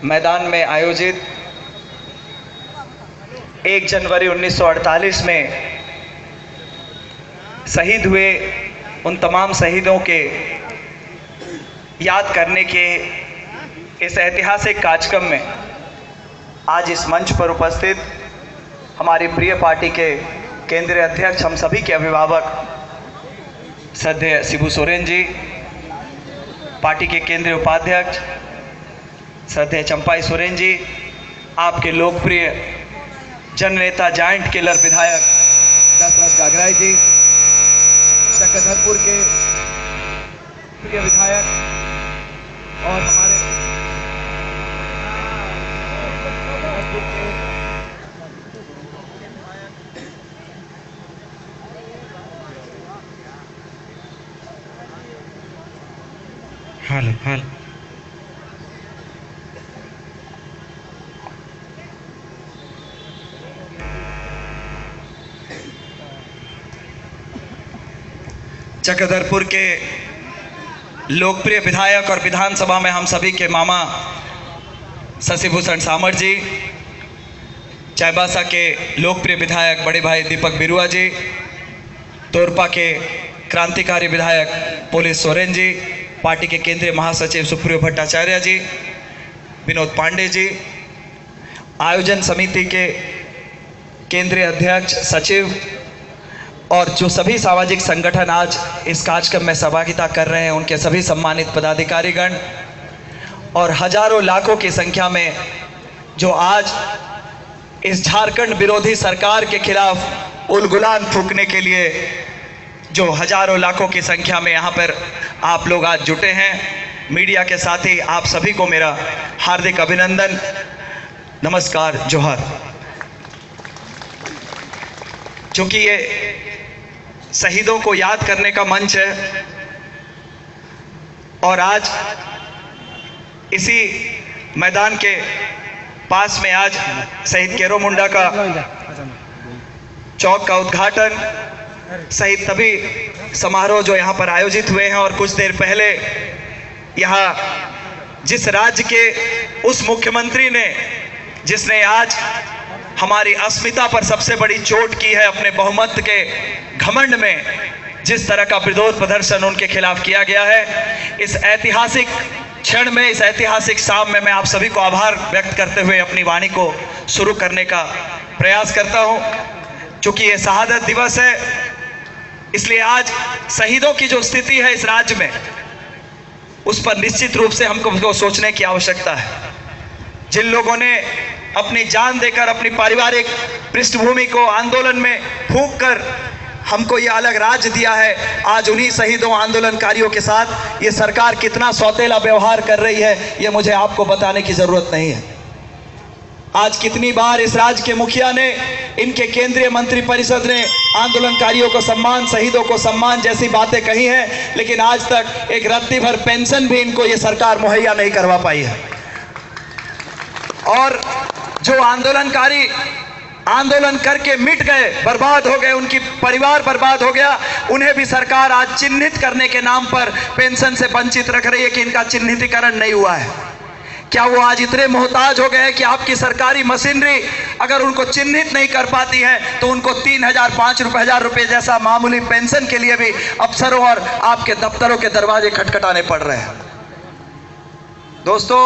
मैदान में आयोजित 1 जनवरी 1948 में शहीद हुए उन तमाम शहीदों के याद करने के इस ऐतिहासिक कार्यक्रम में आज इस मंच पर उपस्थित हमारी प्रिय पार्टी के केंद्रीय अध्यक्ष, हम सभी के अभिभावक श्रद्धेय शिबू सोरेन जी, पार्टी के केंद्रीय उपाध्यक्ष श्रद्धेय चंपाई सोरेन जी, आपके लोकप्रिय जननेता, जायंट किलर विधायक दशरथ गागराई जी, चक्रधरपुर के प्रिय विधायक और हमारे हाल चक्रधरपुर के लोकप्रिय विधायक और विधानसभा में हम सभी के मामा शशिभूषण सामर जी, चाईबासा के लोकप्रिय विधायक बड़े भाई दीपक बिरुआ जी, तोरपा के क्रांतिकारी विधायक पुलिस सोरेन जी, पार्टी के केंद्रीय महासचिव सुप्रियो भट्टाचार्य जी, विनोद पांडे जी, आयोजन समिति के केंद्रीय अध्यक्ष, सचिव और जो सभी सामाजिक संगठन आज इस कार्यक्रम में सहभागिता कर रहे हैं, उनके सभी सम्मानित पदाधिकारीगण और हजारों लाखों की संख्या में जो आज इस झारखंड विरोधी सरकार के खिलाफ उलगुलान फूंकने के लिए जो हजारों लाखों की संख्या में यहाँ पर आप लोग आज जुटे हैं। मीडिया के साथी आप सभी को मेरा हार्दिक अभिनंदन, नमस्कार, जोहार। क्योंकि ये शहीदों को याद करने का मंच है और आज इसी मैदान के पास में आज शहीद केरो मुंडा का चौक का उद्घाटन सहित सभी समारोह जो यहाँ पर आयोजित हुए हैं और कुछ देर पहले यहाँ जिस राज्य के उस मुख्यमंत्री ने जिसने आज हमारी अस्मिता पर सबसे बड़ी चोट की है, अपने बहुमत के घमंड में जिस तरह का विरोध प्रदर्शन उनके खिलाफ किया गया है, इस ऐतिहासिक क्षण में, इस ऐतिहासिक शाम में मैं आप सभी को आभार व्यक्त करते हुए अपनी वाणी को शुरू करने का प्रयास करता हूं। क्योंकि ये शहादत दिवस है, इसलिए आज शहीदों की जो स्थिति है इस राज्य में, उस पर निश्चित रूप से हमको सोचने की आवश्यकता है। जिन लोगों ने अपनी जान देकर अपनी पारिवारिक पृष्ठभूमि को आंदोलन में फूंक कर हमको ये अलग राज्य दिया है, आज उन्हीं शहीदों आंदोलनकारियों के साथ ये सरकार कितना सौतेला व्यवहार कर रही है, ये मुझे आपको बताने की जरूरत नहीं है। आज कितनी बार इस राज्य के मुखिया ने, इनके केंद्रीय मंत्रिपरिषद ने आंदोलनकारियों को सम्मान, शहीदों को सम्मान जैसी बातें कही हैं, लेकिन आज तक एक रत्ती भर पेंशन भी इनको ये सरकार मुहैया नहीं करवा पाई है। और जो आंदोलनकारी आंदोलन करके मिट गए, बर्बाद हो गए, उनकी परिवार बर्बाद हो गया, उन्हें भी सरकार आज चिन्हित करने के नाम पर पेंशन से वंचित रख रही है कि इनका चिन्हितीकरण नहीं हुआ है। क्या वो आज इतने मोहताज हो गए हैं कि आपकी सरकारी मशीनरी अगर उनको चिन्हित नहीं कर पाती है तो उनको 3,000, 5,000 रुपए जैसा मामूली पेंशन के लिए भी अफसरों और आपके दफ्तरों के दरवाजे खटखटाने पड़ रहे हैं। दोस्तों,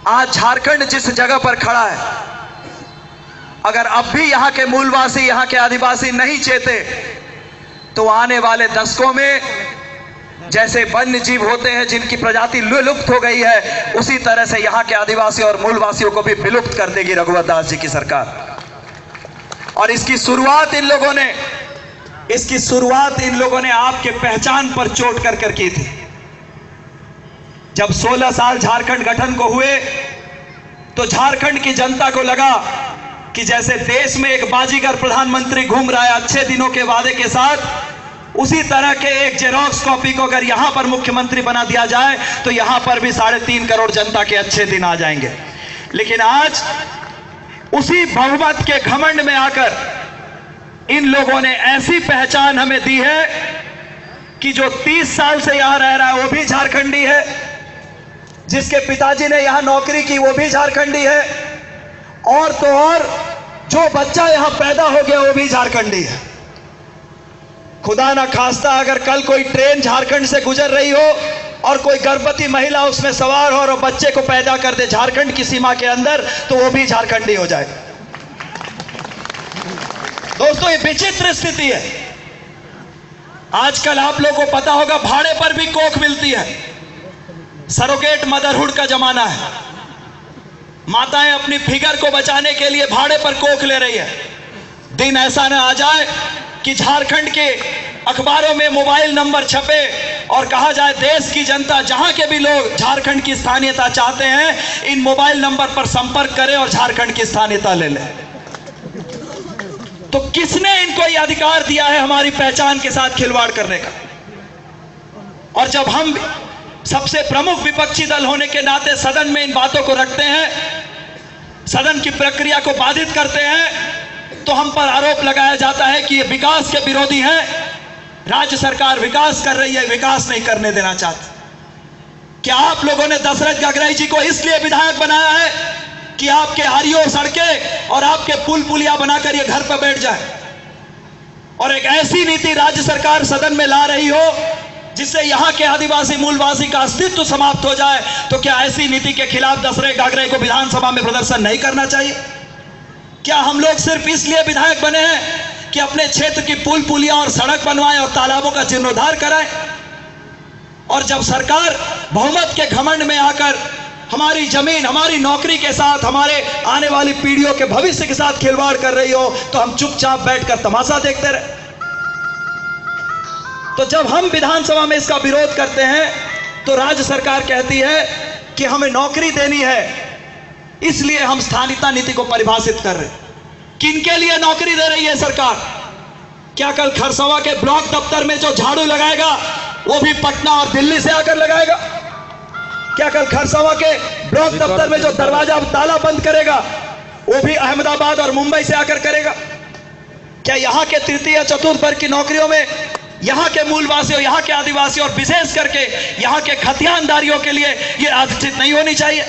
आज झारखंड जिस जगह पर खड़ा है, अगर अब भी यहाँ के मूलवासी, यहाँ के आदिवासी नहीं चेते तो आने वाले दशकों में जैसे वन्य जीव होते हैं जिनकी प्रजाति लुप्त हो गई है, उसी तरह से यहाँ के आदिवासी और मूलवासियों को भी विलुप्त कर देगी रघुवर दास जी की सरकार। और इसकी शुरुआत इन लोगों ने आपके पहचान पर चोट कर कर की थी। जब 16 साल झारखंड गठन को हुए तो झारखंड की जनता को लगा कि जैसे देश में एक बाजीगर प्रधानमंत्री घूम रहा है अच्छे दिनों के वादे के साथ, उसी तरह के एक जेरोक्स कॉपी को अगर यहां पर मुख्यमंत्री बना दिया जाए तो यहां पर भी 3.5 करोड़ जनता के अच्छे दिन आ जाएंगे। लेकिन आज उसी बहुमत के घमंड में आकर इन लोगों ने ऐसी पहचान हमें दी है कि जो 30 साल से यहां रह रहा है वो भी झारखंडी है, जिसके पिताजी ने यहां नौकरी की वो भी झारखंडी है, और तो और जो बच्चा यहां पैदा हो गया वो भी झारखंडी है। खुदा ना खास्ता अगर कल कोई ट्रेन झारखंड से गुजर रही हो और कोई गर्भवती महिला उसमें सवार हो और बच्चे को पैदा कर दे झारखंड की सीमा के अंदर, तो वो भी झारखंडी हो जाए। दोस्तों, ये विचित्र स्थिति है। आजकल आप लोगों को पता होगा भाड़े पर भी कोख मिलती है। सरोगेट मदरहुड का जमाना है। माताएं अपनी फिगर को बचाने के लिए भाड़े पर कोख ले रही है। दिन ऐसा न आ जाए कि झारखंड के अखबारों में मोबाइल नंबर छपे और कहा जाए देश की जनता, जहां के भी लोग झारखंड की स्थानीयता चाहते हैं, इन मोबाइल नंबर पर संपर्क करें और झारखंड की स्थानीयता ले लें। तो किसने इनको यह अधिकार दिया है हमारी पहचान के साथ खिलवाड़ करने का? और जब हम सबसे प्रमुख विपक्षी दल होने के नाते सदन में इन बातों को रखते हैं, सदन की प्रक्रिया को बाधित करते हैं, तो हम पर आरोप लगाया जाता है कि ये विकास के विरोधी हैं। राज्य सरकार विकास कर रही है, विकास नहीं करने देना चाहती। क्या आप लोगों ने दशरथ गगराई जी को इसलिए विधायक बनाया है कि आपके आरियो सड़कें और आपके पुल पुलिया बनाकर ये घर पर बैठ जाए, और एक ऐसी नीति राज्य सरकार सदन में ला रही हो जिससे यहां के आदिवासी मूलवासी का अस्तित्व समाप्त हो जाए? तो क्या ऐसी नीति के खिलाफ दशरथ गगराई को विधानसभा में प्रदर्शन नहीं करना चाहिए? क्या हम लोग सिर्फ इसलिए विधायक बने हैं कि अपने क्षेत्र की पुल पुलिया और सड़क बनवाएं और तालाबों का जीर्णोद्धार कराएं? और जब सरकार बहुमत के घमंड में आकर हमारी जमीन, हमारी नौकरी के साथ, हमारे आने वाली पीढ़ियों के भविष्य के साथ खिलवाड़ कर रही हो, तो हम चुपचाप बैठकर तमाशा देखते रहे? तो जब हम विधानसभा में इसका विरोध करते हैं तो राज्य सरकार कहती है कि हमें नौकरी देनी है, इसलिए हम स्थानीयता नीति को परिभाषित कर रहे हैं। किनके लिए नौकरी दे रही है सरकार? क्या कल खरसवा के ब्लॉक दफ्तर में जो झाड़ू लगाएगा वो भी पटना और दिल्ली से आकर लगाएगा? क्या कल खरसवा के ब्लॉक दफ्तर में जो दरवाजा ताला बंद करेगा वो भी अहमदाबाद और मुंबई से आकर करेगा? क्या यहां के तृतीय चतुर्थ वर्ग की नौकरियों में यहां के मूलवासियों, यहां के आदिवासी और विशेष करके यहां के खतियानदारियों के लिए यह आरक्षित नहीं होनी चाहिए?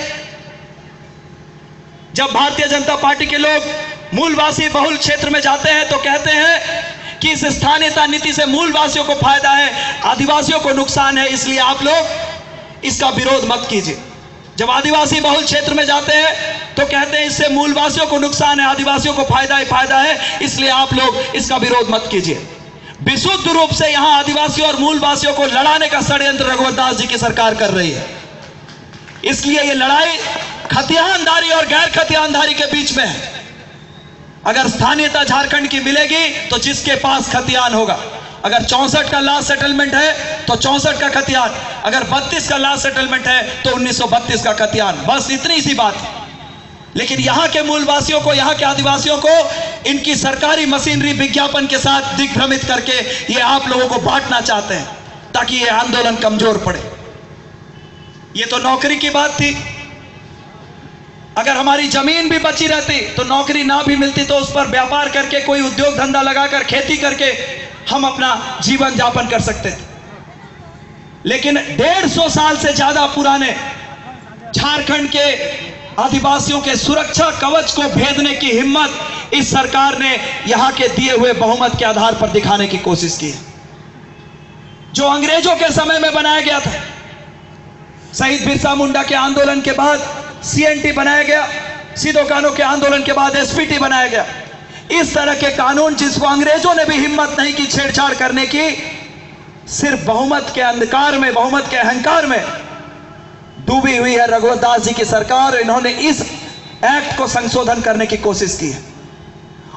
जब भारतीय जनता पार्टी के लोग मूलवासी बहुल क्षेत्र में जाते हैं तो कहते हैं कि इस स्थानीयता नीति से मूलवासियों को फायदा है, आदिवासियों को नुकसान है, इसलिए आप लोग इसका विरोध मत कीजिए। जब आदिवासी बहुल क्षेत्र में जाते हैं तो कहते हैं इससे मूलवासियों को नुकसान है, आदिवासियों को फायदा ही फायदा है, इसलिए आप लोग इसका विरोध मत कीजिए। विशुद्ध रूप से यहां आदिवासियों और मूलवासियों को लड़ाने का षड्यंत्र रघुवर दास जी की सरकार कर रही है। इसलिए यह लड़ाई खतियानदारी और गैर खतियानदारी के बीच में है। अगर स्थानीयता झारखंड की मिलेगी तो जिसके पास खतियान होगा, अगर 64 का लास्ट सेटलमेंट है तो 64 का खतियान, अगर 32 का लास्ट सेटलमेंट है तो 1932 का खतियान, बस इतनी सी बात। लेकिन यहां के मूलवासियों को, यहां के आदिवासियों को इनकी सरकारी मशीनरी विज्ञापन के साथ दिग्भ्रमित करके ये आप लोगों को बांटना चाहते हैं ताकि ये आंदोलन कमजोर पड़े। ये तो नौकरी की बात थी। अगर हमारी जमीन भी बची रहती तो नौकरी ना भी मिलती तो उस पर व्यापार करके, कोई उद्योग धंधा लगाकर, खेती करके हम अपना जीवन यापन कर सकते थे। लेकिन 150 साल से ज्यादा पुराने झारखंड के आदिवासियों के सुरक्षा कवच को भेदने की हिम्मत इस सरकार ने यहां के दिए हुए बहुमत के आधार पर दिखाने की कोशिश की है। जो अंग्रेजों के समय में बनाया गया था, शहीद बिरसा मुंडा के आंदोलन के बाद सीएनटी बनाया गया, सिदो कान्हू के आंदोलन के बाद एसपीटी बनाया गया। इस तरह के कानून जिसको अंग्रेजों ने भी हिम्मत नहीं की छेड़छाड़ करने की, सिर्फ बहुमत के अंधकार में, बहुमत के अहंकार में डूबी हुई है रघुवर दास जी की सरकार। इन्होंने इस एक्ट को संशोधन करने की कोशिश की है,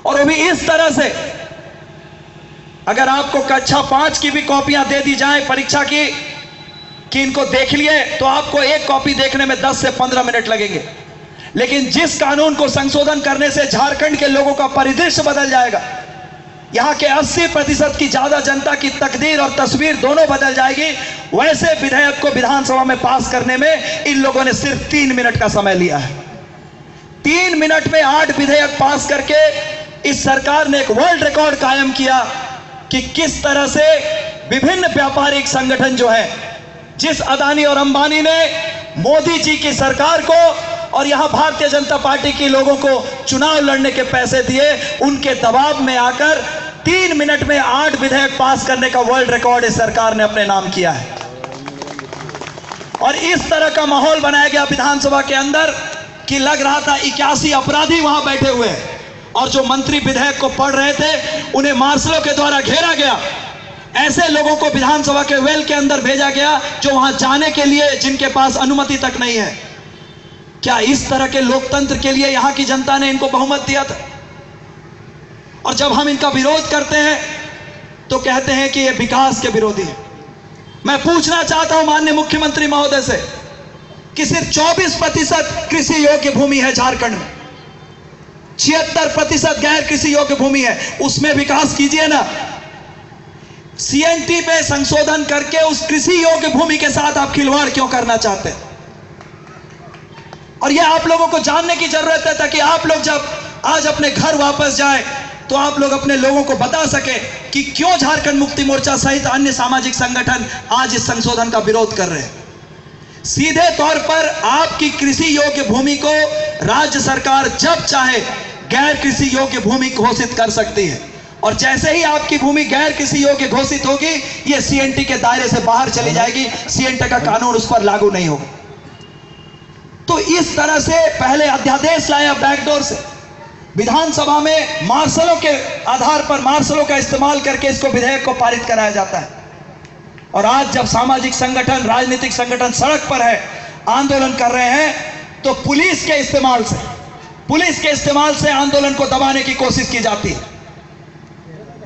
और वो भी इस तरह से, अगर आपको कक्षा 5 की भी कॉपियां दे दी जाए परीक्षा की कि इनको देख लिए, तो आपको एक कॉपी देखने में 10 से 15 मिनट लगेंगे। लेकिन जिस कानून को संशोधन करने से झारखंड के लोगों का परिदृश्य बदल जाएगा, यहां के 80% की ज्यादा जनता की तकदीर और तस्वीर दोनों बदल जाएगी, वैसे विधेयक को विधानसभा में पास करने में इन लोगों ने सिर्फ 3 मिनट का समय लिया है। 3 मिनट में 8 विधेयक पास करके इस सरकार ने एक वर्ल्ड रिकॉर्ड कायम किया कि किस तरह से विभिन्न व्यापारिक संगठन जो है, जिस अदानी और अंबानी ने मोदी जी की सरकार को और यहां भारतीय जनता पार्टी के लोगों को चुनाव लड़ने के पैसे दिए, उनके दबाव में आकर 3 मिनट में 8 विधेयक पास करने का वर्ल्ड रिकॉर्ड इस सरकार ने अपने नाम किया है। और इस तरह का माहौल बनाया गया विधानसभा के अंदर कि लग रहा था 81 अपराधी वहां बैठे हुए हैं, और जो मंत्री विधेयक को पढ़ रहे थे उन्हें मार्शलों के द्वारा घेरा गया। ऐसे लोगों को विधानसभा के वेल के अंदर भेजा गया जो वहां जाने के लिए जिनके पास अनुमति तक नहीं है। क्या इस तरह के लोकतंत्र के लिए यहां की जनता ने इनको बहुमत दिया था? और जब हम इनका विरोध करते हैं तो कहते हैं कि ये विकास के विरोधी है। मैं पूछना चाहता हूं माननीय मुख्यमंत्री महोदय से कि सिर्फ 24% कृषि योग्य भूमि है झारखंड में, 76% गैर कृषि योग्य भूमि है, उसमें विकास कीजिए ना। सीएनटी पे संशोधन करके उस कृषि योग्य भूमि के साथ आप खिलवाड़ क्यों करना चाहते हैं? और यह आप लोगों को जानने की जरूरत है ताकि आप लोग जब आज अपने घर वापस जाएं तो आप लोग अपने लोगों को बता सके कि क्यों झारखंड मुक्ति मोर्चा सहित अन्य सामाजिक संगठन आज इस संशोधन का विरोध कर रहे हैं। सीधे तौर पर आपकी कृषि योग्य भूमि को राज्य सरकार जब चाहे गैर कृषि योग्य भूमि घोषित कर सकती है, और जैसे ही आपकी भूमि गैर कृषि योग्य घोषित होगी यह सीएनटी के दायरे से बाहर चली जाएगी, सीएनटी का कानून उस पर लागू नहीं होगा। तो इस तरह से पहले अध्यादेश लाया बैकडोर से, विधानसभा में मार्शलों के आधार पर मार्शलों का इस्तेमाल करके इसको विधेयक को पारित कराया जाता है। और आज जब सामाजिक संगठन, राजनीतिक संगठन सड़क पर है, आंदोलन कर रहे हैं, तो पुलिस के इस्तेमाल से आंदोलन को दबाने की कोशिश की जाती है।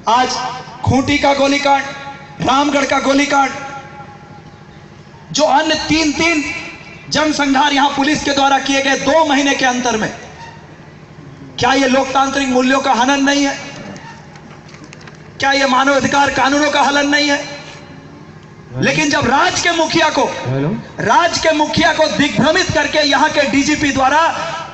आज खूंटी का गोलीकांड, रामगढ़ का गोलीकांड, जो अन्य 3 जनसंहार यहां पुलिस के द्वारा किए गए 2 महीने के अंतर में, क्या यह लोकतांत्रिक मूल्यों का हनन नहीं है? क्या यह मानवाधिकार कानूनों का हनन नहीं है? लेकिन जब राज्य के मुखिया को दिग्भ्रमित करके यहां के डीजीपी द्वारा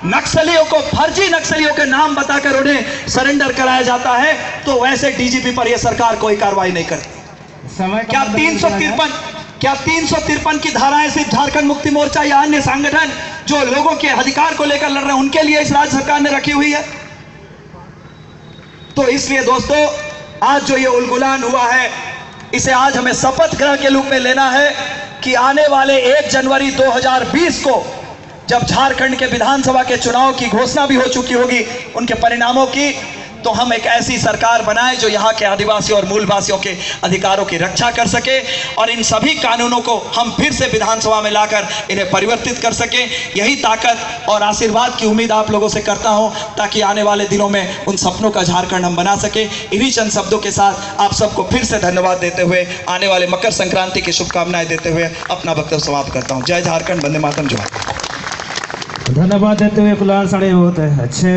नक्सलियों को, फर्जी नक्सलियों के नाम बताकर उन्हें सरेंडर कराया जाता है, तो वैसे डीजीपी पर यह सरकार कोई कार्रवाई नहीं करती। क्या 353 की धाराएं सिर्फ झारखंड मुक्ति मोर्चा या अन्य संगठन जो लोगों के अधिकार को लेकर लड़ रहे हैं उनके लिए इस राज्य सरकार ने रखी हुई है? तो इसलिए दोस्तों, आज जो ये उलगुलान हुआ है, इसे आज हमें शपथ ग्रहण के रूप में लेना है कि आने वाले 1 जनवरी 2020 को जब झारखंड के विधानसभा के चुनाव की घोषणा भी हो चुकी होगी, उनके परिणामों की, तो हम एक ऐसी सरकार बनाएं जो यहाँ के आदिवासी और मूलवासियों के अधिकारों की रक्षा कर सके, और इन सभी कानूनों को हम फिर से विधानसभा में लाकर इन्हें परिवर्तित कर सकें। यही ताकत और आशीर्वाद की उम्मीद आप लोगों से करता हूं, ताकि आने वाले दिनों में उन सपनों का झारखंड हम बना सके। इन्हीं चंद शब्दों के साथ आप सबको फिर से धन्यवाद देते हुए, आने वाले मकर संक्रांति की शुभकामनाएं देते हुए अपना वक्तव्य समाप्त करता हूँ। जय झारखंड, वंदे मातरम, जोहार। धन्यवाद देते हुए कुलाल साड़े बहुत अच्छे